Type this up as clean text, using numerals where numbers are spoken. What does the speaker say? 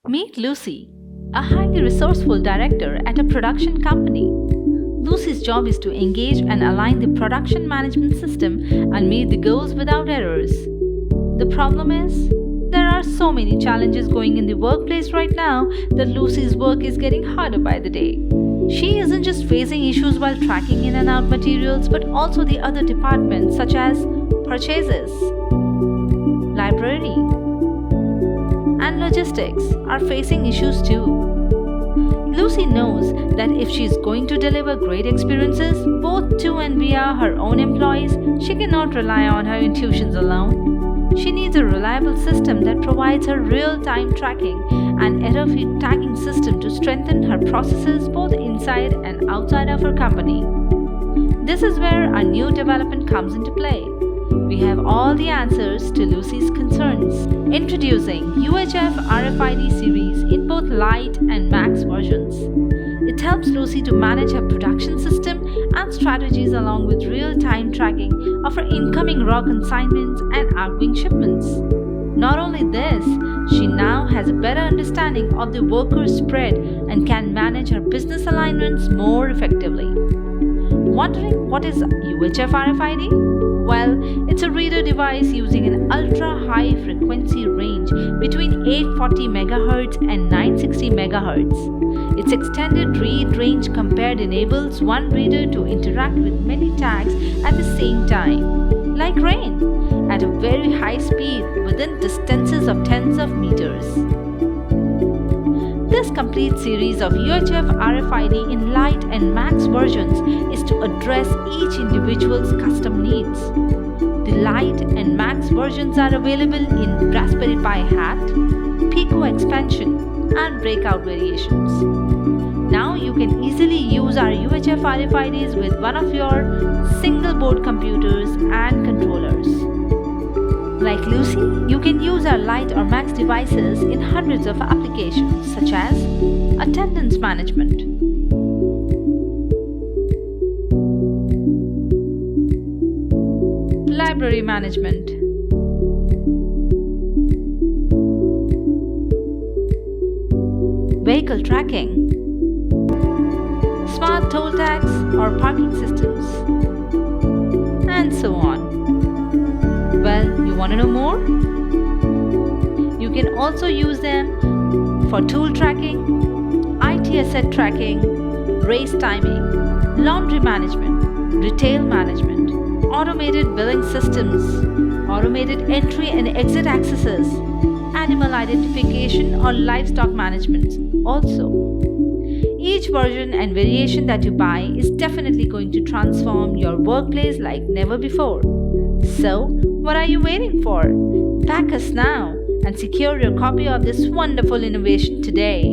Meet Lucy, a highly resourceful director at a production company. Lucy's job is to engage and align the production management system and meet the goals without errors. The problem is, there are so many challenges going in the workplace right now that Lucy's work is getting harder by the day. She isn't just facing issues while tracking in and out materials, but also the other departments such as purchases, library, and logistics are facing issues too. Lucy knows that if she is going to deliver great experiences, both to and via her own employees, she cannot rely on her intuitions alone. She needs a reliable system that provides her real-time tracking and error-free tagging system to strengthen her processes both inside and outside of her company. This is where our new development comes into play. We have all the answers to Lucy's concerns. Introducing UHF RFID series in both Lite and Max versions. It helps Lucy to manage her production system and strategies along with real-time tracking of her incoming raw consignments and outgoing shipments. Not only this, she now has a better understanding of the workers' spread and can manage her business alignments more effectively. Wondering what is UHF RFID? Well, it's a reader device using an ultra-high frequency range between 840 MHz and 960 MHz. Its extended read range compared enables one reader to interact with many tags at the same time, like rain, at a very high speed within distances of tens of meters. This complete series of UHF RFID in Lite and Max versions is to address each individual's custom needs. The Lite and Max versions are available in Raspberry Pi Hat, Pico expansion, and Breakout variations. Now you can easily use our UHF RFIDs with one of your single board computers and controllers. Like Lucy, you can use our Lite or Max devices in hundreds of applications such as attendance management, library management, vehicle tracking, smart toll tags or parking systems, and so on. Well, you want to know more? You can also use them for tool tracking, IT asset tracking, race timing, laundry management, retail management, automated billing systems, automated entry and exit accesses, animal identification or livestock management also. Each version and variation that you buy is definitely going to transform your workplace like never before. So, what are you waiting for? Back us now and secure your copy of this wonderful innovation today.